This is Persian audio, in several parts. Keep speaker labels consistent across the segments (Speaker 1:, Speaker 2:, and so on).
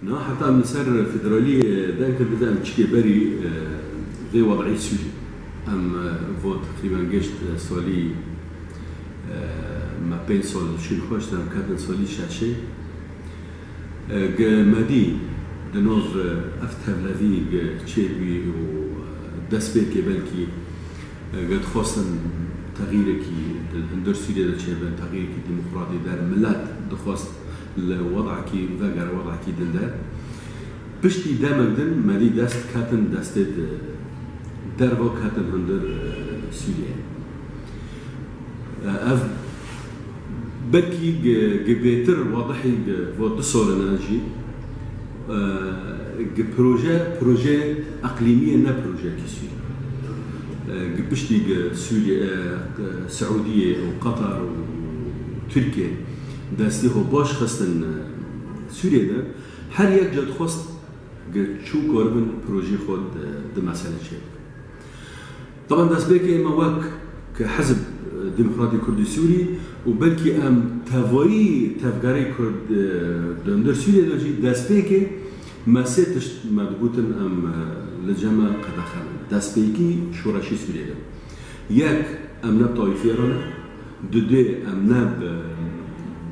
Speaker 1: نه حتی من سر فدرالی دانکر بدم چی بری في وضعي سوري ام فوت تقريبا جشت سولي ما بين سول شين خوش دم كاتن سولي شاشي مادي دنوف افتر لافي تشيبي و دسبيك بلكي قد خواستن تغييرك هندر سوريا دا تشيبن تغييرك ديمقراطي دار ملات دخواست وضعك وذاكر وضعك دندار بشتي دامك دن مادي دست كاتن دستد دربو كاتن هندر سوريا اف بلكي جبيتر واضحي فوت سولناجي بروجي اقليميه نا بروجي كي بشتي سوريا السعوديه وقطر وتركيا دستي هو باش خستن سوريا ده هر یک جد خواست شو قربن بروجي خود ده مسألة شيء طبعا دست بيكي ما وك كحزب ديمقراطي كردي سوري وبلكي ام تفاي تفكاري كرد دندر سوريا دجي دست بيكي ما سيتش مضبوطن ام لجمع قدخل دست بيكي شورشي سوريا ده ياك ام نب طائفي رانا دو ام نب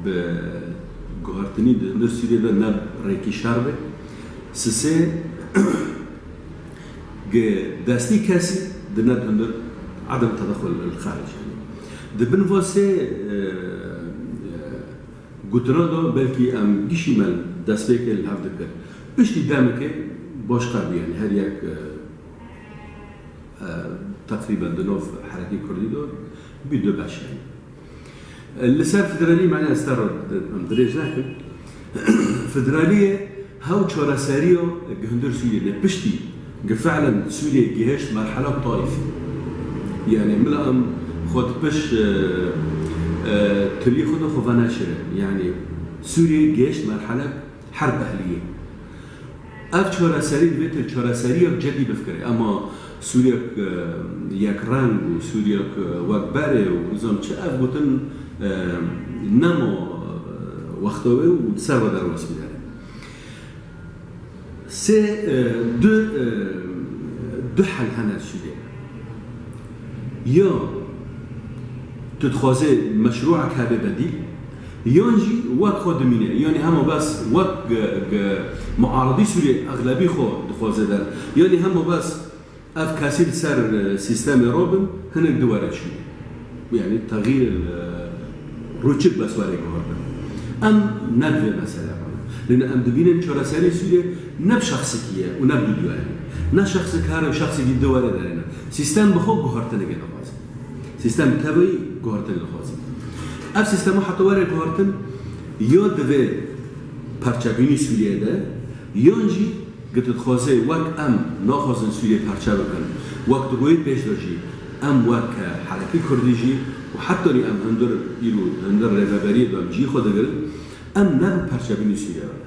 Speaker 1: بجهرتني دندر سوريا ده نب ريكي شاربه سسه دستي كاسي دنب هندر عدم تدخل الخارج يعني دبن واسه قدرانو بلكي ام جيشمال دستبيك الهفت بكر بشتي دامك باش قربي يعني هر يك تقريبا دنوف حركي كردي دو بدو باش يعني اللي صار فدرالي معناها استرد دريج لكن فدراليه هاو تشورا ساريو هندر سوريا بشتي فعلا سوريا جيهش مرحله طائفي يعني ملأم خود بش تلي خود خوفانا شره يعني سوريا جيش مرحله حرب اهليه اف تشورا ساري بيت تشورا ساريو جدي بفكري اما سوريا يكران وسوريا وكباري ونظام تشاف بوتن نمو وقتوي وتصرف دروس بيدار سي دو حل هنا سوريا يا تتخوزي مشروعك هذا بديل يانجي وقت خود منه يعني هم بس وقت معارضي سوريا اغلبي خود تخوزي دار يعني هم بس اف كاسيل سر سيستم روبن هناك دواره شو يعني تغيير روتشك بس ولا يقهرنا ام ندوي مثلا لان ام دبينا شورا ساري سوريا نب شخصيه ونب دواره نه شخص کار و شخصی که دواره دارن سیستم بخوب گهارتن نگه نخواست سیستم تبایی گهارتن نخواست اف سیستم حتی واره گهارتن یا دوه پرچابینی سوریه ده یانجی گتت خوازه وقت ام نخواستن سوریه پرچا بکن وقت روی پیش داشی ام وقت حرکتی کردیجی و حتی ام هندر رفبری دام جی خود گرد ام نم پرچابینی سوریه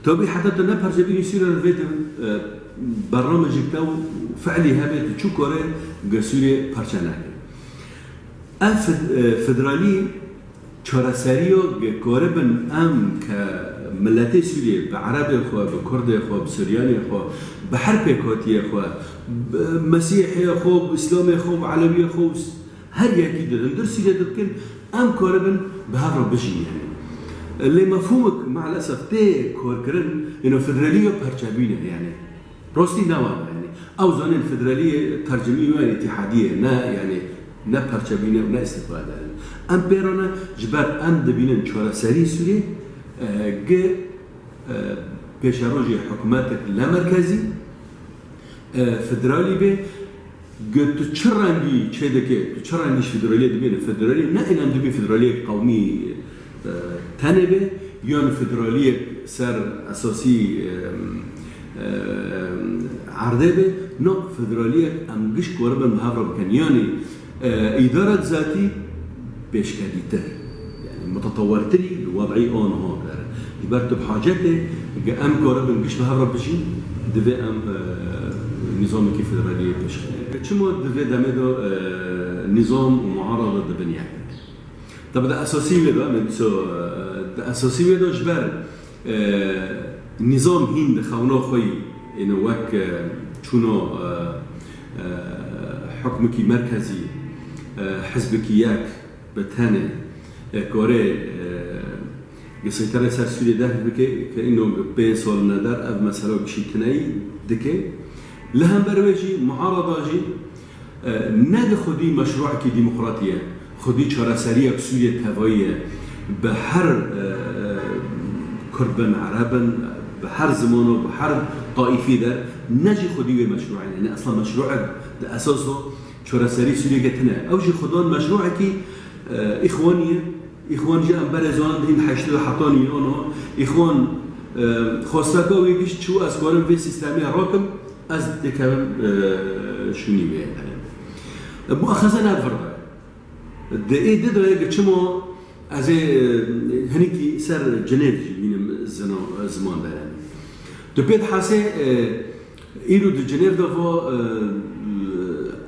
Speaker 1: طبعا حتى تنا برجبيني سوريا الفيت برنامج كتاو فعلي هابت شو كوري سوريا برشاناك اف فدرالي چارسريو كوربن ام كملتي سوريا بعربي اخو بكردي اخو بسورياني اخو بحرب كوتي اخو مسيحي اخو باسلامي اخو علوي اخو هر يكي دندر سوريا دكن ام كوربن بهذا بشي يعني اللي مفهومك مع الاسف تي كوركرن انه فدراليه برشابينه يعني روستي نوا يعني او زون الفدراليه ترجميه يعني اتحاديه نا يعني نا برشابينه ونا استفاده ام بيرونا جبر ام دبينن چورا سري سوري ج بيشاروجي حكوماتك لا مركزي فدرالي به قلت تشرنجي تشدك تشرنجي فدراليه دبينه فدراليه نا ان دبي فدراليه قومي تنبه يون فدرالية سر أساسي عرضه به نو فدرالية أمجش قربان مهابرة بكن يعني إدارة ذاتي بيشكاليته يعني متطورتري الوضعي آن ها داره يبرد بحاجته أم قربان جش مهابرة بشي دفع أم نظامي كي فدرالية بيشكاليته شمو دفع دمدو نظام ومعارضة دبنيا طب ده اساسي ده من سو ده اساسي ده جبر نظام هند خونا خوی اینو وک چونو حکم کی مرکزی حزب کی یک بتنه کاره گسیتره سر سوریه ده بکه که اینو به سال ندار او مثلا بشی کنایی دکه لهم برویجی معارضه جی نده خودی مشروع کی ديمقراطيه خودی چارەسەریەک سوریه تەواویە به هر كردن عربا بهر زمان و بهر طائفي در نجي خودي مشروع يعني اصلا مشروع اساسه چارەسەری سوریه گتنه او جي خدان مشروع کی اخوانيه اخوان جي امبر زمان دين حشد حطاني اونو اخوان خواستگاه ویگیش چو از کارم به سیستمی راکم از دکم شونی میاد مؤخذا نفرض ده ايه ده ده چما از هنيكي سر جنيف من زمان ده تو بيت حاسه ايرو ده جنيف ده فو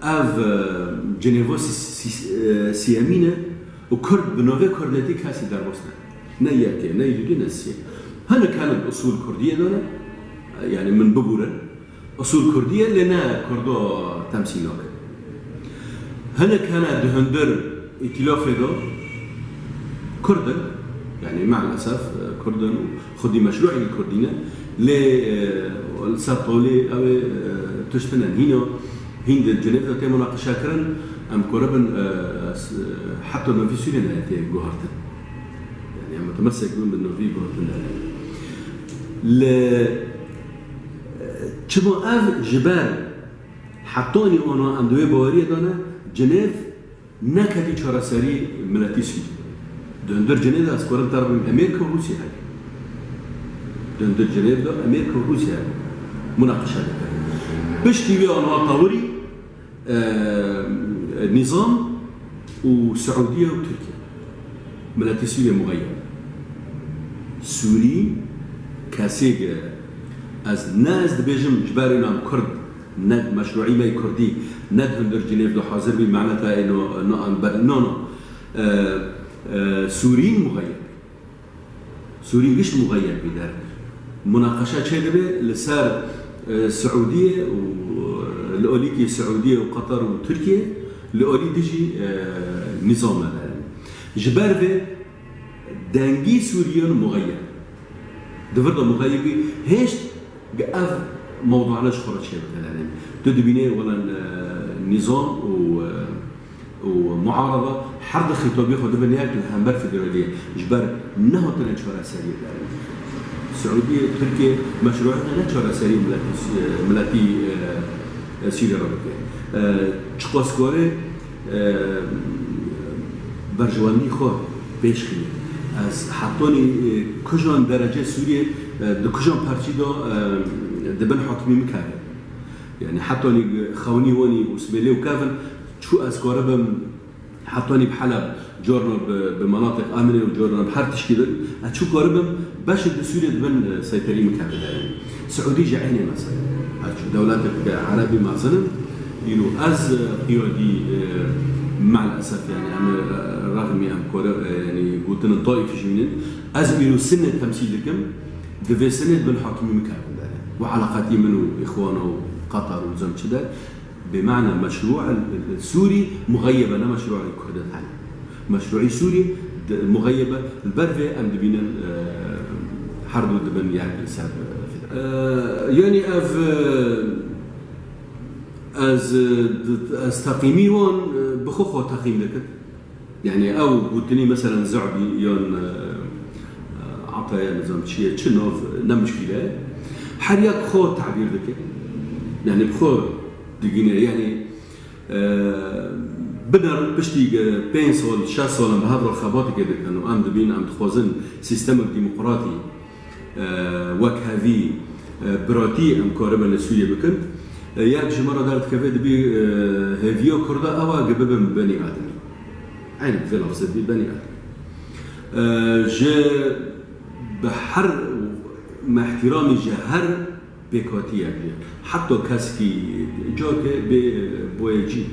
Speaker 1: اف جنيفو سيامينه وكرد بنوفي كردتي كاسي در بوسنه نه ياتي نه يجي نسيه هنا كانت اصول كرديه دونه يعني من ببوره اصول كرديه لنا كردو تمثيلات هنا كان دهندر ائتلاف ده كردن يعني مع الاسف كردن خدي مشروع الكردينه لسطولي او تشتنا هنا هند الجنيف ده مناقشه كرن ام كربن حتى ما في سوريا نهايه جوهرتن يعني متمسك من في جوهرتن ل چمو اف جبال حطوني اونو ام دوی باوری دانه جنيف نكدي چارەسەری ملتی سوریه دندر جنيف از کارم طرف امریکا و روسیه هست دندر جنيف ده امریکا و روسیه مناقشه ده بشتي بي آنها طوري نظام وسعودية وتركيا ملاتي سوريا مغير سوري كاسيج از ناس دبيجم جباري نام كرد ند مشروعي ماي كردي ند هندر جنيف دو حاضر بي معناتها انه نو سوري مغير سوري مش مغير بدار مناقشات شادبه لسار السعودية والأوليكي السعودية وقطر وتركيا لأولي تجي نظام جبار في دانجي سوريان مغير دفردا مغير هيش قاف موضوعنا شخرة شيء مثلا تدبينه ولا نظام ومعارضة حرب خطابية خد بنيات الهامبر فيدرالية جبار نهو تنشورا سريع السعودية تركيا مشروعنا لا چارەسەری ملتی سوریه را بکه چقاسکاره برجوانی خود پیش کنید از حتانی کجان درجه سوریه دو کجان پرچی دا دبن حاکمی میکرد يعني حتانی خوانی وانی وسبیلی و کافن چو از کاره بم حتانی بحلب جورنا بمناطق آمنة وجورنا بحر تشكيل أشوف قريبا باش بسوريا دبن سيطرين مكابدة سعودي جعينة مثلا أشوف دولات عربي مثلا إنه أز قيادي مع الأسف يعني أنا رغم يعني قلت لنا طائف جميل أز إنه سنة تمثيل لكم دفع سنة بن حاكمي مكابدة وعلاقاتي منه إخوانه وقطر وزم كذا بمعنى مشروع السوري مغيبة أنا مشروع الكردات مشروعي سوري مغيبة البرفة أم دبينا حرب دبن يعني ساب يعني از تقييمي وان بخوخ تقييم لك يعني أو قلتني مثلا زعبي يون عطايا نظام شيء تشنوف نمشكلة حريق خو تعبير لك يعني بخو دقينا يعني بدر بشتي 5 سال 6 سال بهذا الخباط كده كانوا ام دبين ام تخوزن سيستم ديمقراطي وك هذه براتي ام كاربا لسوريا بكن ياك جمره دارت كفه دبي هيفيو كردا او قبب بني ادم عين في لفظ دي بني ادم جا بحر مع احترامي جهر بكاتيه حتى كاسكي جوك بويجي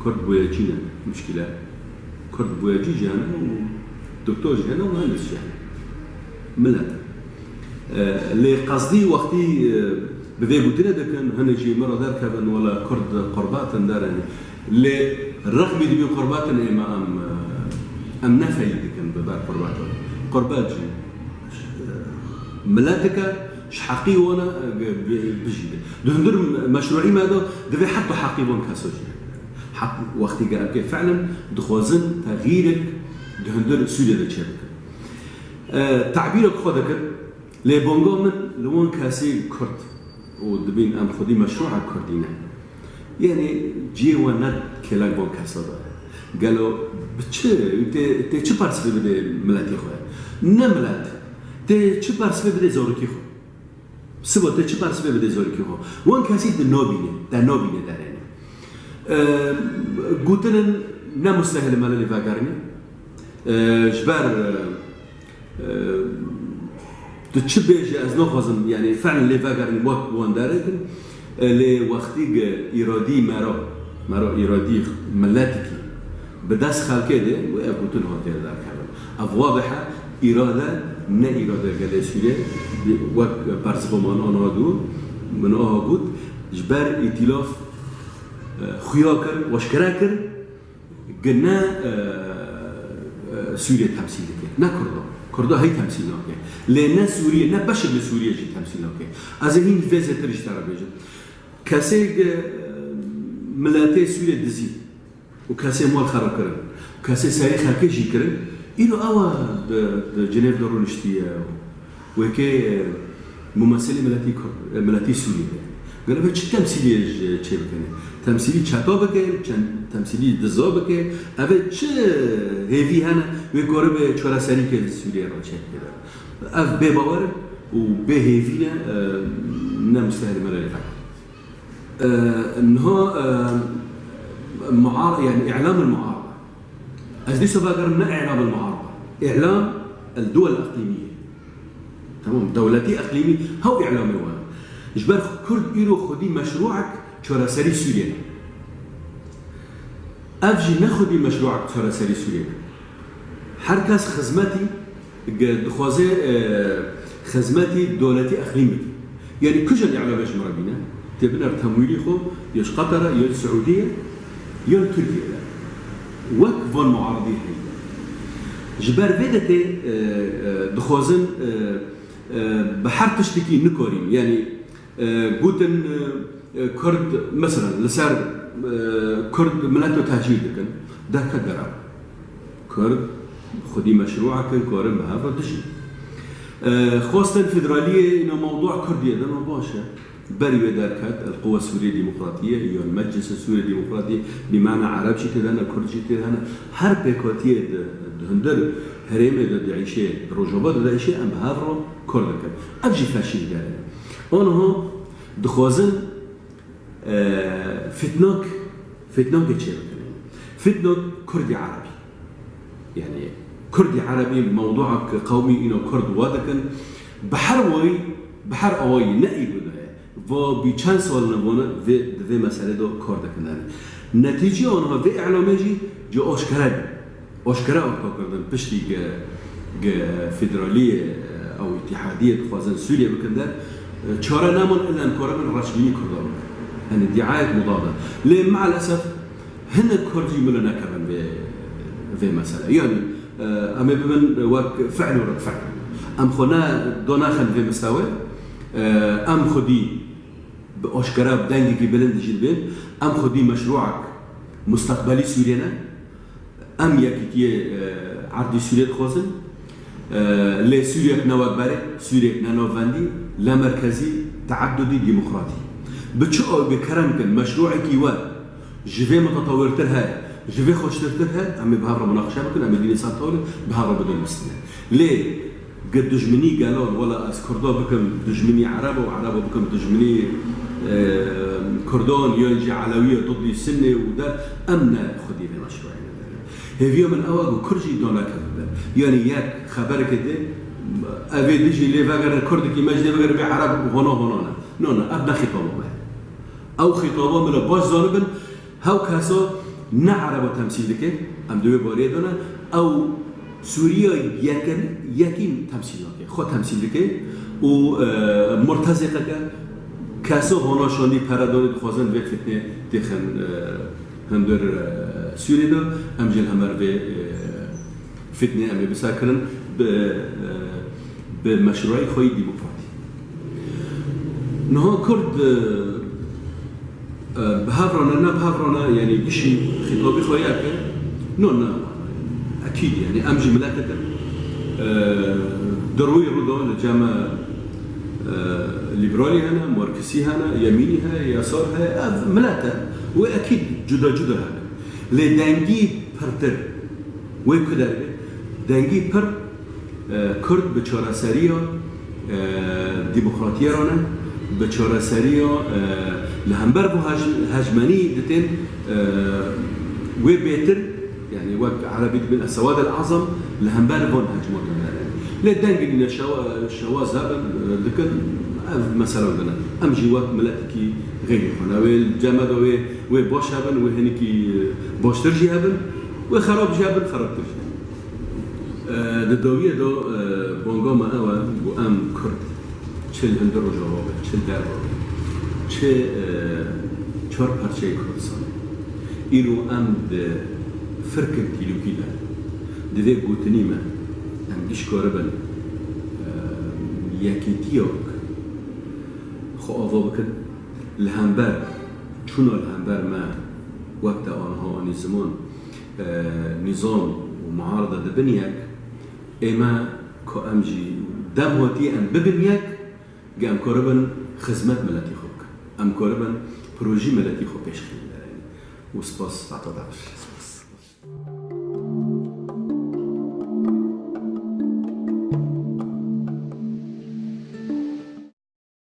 Speaker 1: كرد بوياجينا مشكلة كرد بوياجي جانا ودكتور جانا ومهندس جانا ملت لقصدي وقتي بفيجوتنا ده كان هنجي مرة دار كابن ولا كرد قربات دارني للرغم دي قربات إما أم نفي دي كان ببار قربات جي ملاتك شحقي وانا بجيبه دهندر مشروعي ماذا دفي حتى حقي وان كاسوجي حق وقتي قال كيف فعلا دخوازن تغييرك دهندر سوريا دشبك تعبيرك خدك لبونغو من لون كاسي كرد ودبين ام خدي مشروع كردينا يعني جي وند كلاك بون كاسودا قالوا بتشي تي بارس في بدي ملاتي خويا نملات تي بارس في بدي زوركي خو سبب تي بارس في بدي زوركي خو وان كاسي دنوبينه دارني قلتنا نمستهل مال اللي فاقرني جبار تتشبه از نخوازم يعني فعلا اللي فاقرني وقت وانداركن اللي وقتي إرادي مرا إرادي ملاتكي بداس خالكي ده وقلتنا هاتي دار كابل أف واضحة إرادة نا إرادة قال سوريا وقت بارسفومان أنا دو من قلت جبار ائتلاف خياكر وشكراكر قلنا سوريا تمثيل نا كردا هي تمثيل ناكي لأن سوريا نا بشر لسوريا جي تمثيل ناكي أزهين فيزة تريش ترى بيجي كاسي ملاتي سوريا دزي وكاسي مال خراب كرن وكاسي ساري خلقي جي كرن إنه أوا جنيف دارون اشتيا وكي ممثلي ملاتي سوريا قالوا بيش تمثيلي شيء بكني تمثيلي شاطو بكي تمثيلي دزا بكي أبى شو هيفي هنا ويقارب شورا سري كسوريا راشة كده أف بباور وبهيفينا نمستهل مرة فقط إنه يعني إعلام المعارضة أجدي سبا قرنا إعلام المعارضة إعلام الدول الإقليمية تمام دولتي إقليمي هو إعلام الوان جبر كرد إيرو خدي مشروعك شورا سري سوريا أفجي ناخدي مشروعك شورا سري سوريا حركاس خدماتي دخوازي خدماتي دولتي أقليمي يعني كجل إعلام جمرة بينا تبنى تمويلي خو يش قطر يش السعودية يش تركيا وكفون معارضين هي جبر بدتي دخوازن بحر تشتكي نكورين يعني قوتن كرد مثلا لسار كرد ملاتو تهجير دكن ده كدرا كرد خدي مشروعك كورن بهذا تجي خاصة فيدرالية إنه موضوع كردية ده ما باشا بري بداركات القوى السورية الديمقراطية هي المجلس السوري الديمقراطي بمعنى عرب شيء كده أنا كرد شيء كده أنا حرب كواتية هندل هريمة ده عيشة روجوبات ده عيشة أم بهذا كردك أبجي فاشل قال أنا هو دخوازن فتنك كتير فتنك كردي عربي يعني كردي عربي موضوعك قومي إنه كرد وادكن بحر أوي نأي بده و بيشانس ولا نبونا في مسألة دو كردكن نتيجة أنها في إعلامي جو أشكره أكتر بشتي فيدرالية أو اتحادية خوازن سوريا بكندا شارع نامون إلا أن كوربن رسمي كردان أن ادعاءات مضادة ليه مع الأسف هن كردي ملنا كمان في مسألة يعني أما بمن وك فعل ورد فعل أم خنا دوناخن في مساوي أم خدي بأشكره بدنجي بلند جلبين أم خدي مشروعك مستقبلي سورينا أم يكتي عرضي سوريا خوازن لا سوريا نواب باري سوريا نانوفاندي لا مركزي تعددي ديمقراطي بتشو بكرم كان مشروعك يوا جفي متطور ترها جفي خوش ترها عم بهذا مناقشه بكن عم ديني سانتول بهذا بدون مسلم ليه قد دجمني قالوا ولا اسكردو بكم دجمني عرب وعرب بكم دجمني كردون ينجي علويه ضد السنه وده امنا خدي في مشروعنا هذي من أول وكرجي دونا كذا يعني ياك خبرك ده أبي تجي لي فاجر كردك مجد فاجر بعرب هنا نونا أبدا خطابه أو خطابه من باش ظالبن هاو كاسو نعرب تمثيلك أم دوي باريدنا أو سوريا يكن تمثيلك خو تمثيلك و مرتزقه کاسو هناشانی پردان خوازن و فتنه تخن هندر سوری دا امجل همر به فتنه امی بساکرن به مشروعی خوی دموکراتی نها کرد بهافرانا يعني بشي خطابي خوياك نو اكيد يعني امجي ملاكه دروي رضا لجامع ليبرالي هنا ماركسي هنا يمينها يسارها ملاته واكيد جدا هذا لدنجي برتر وكذا دنجي بر كرد بچاره سريا ديمقراطيه رانا بچاره سريا لهمبر بو هجماني دتين وبيتر يعني وقت عربي بالسواد الاعظم لهمبر بون هجمات لدنجي شواز هذا ذكر مثلا قلنا امجي وقت ملاتكي غير هنا والجماد وباش هبن وهنيكي باش ترجي هبن وخراب جابن خراب ترجي الدوية دو بونغوما أوا بو أم كرد چل هندر و جوابه چل در بابه چه چار پرچه کردستان ایرو ام ده فرکن تیلوکی ده دوی گوتنی من ام گشکاره بن یکی تیاک خو آوا بکن لهمبر چونا لهمبر ما وقت آنها آنی زمان نظام و معارضه ده بنیک اما که امجی دم هاتی ام ببنیک گه ام کاربن خدمت ملتی خوب ام کاربن پروژه ملتی خوب پیش خیلی و سپاس عطا داشت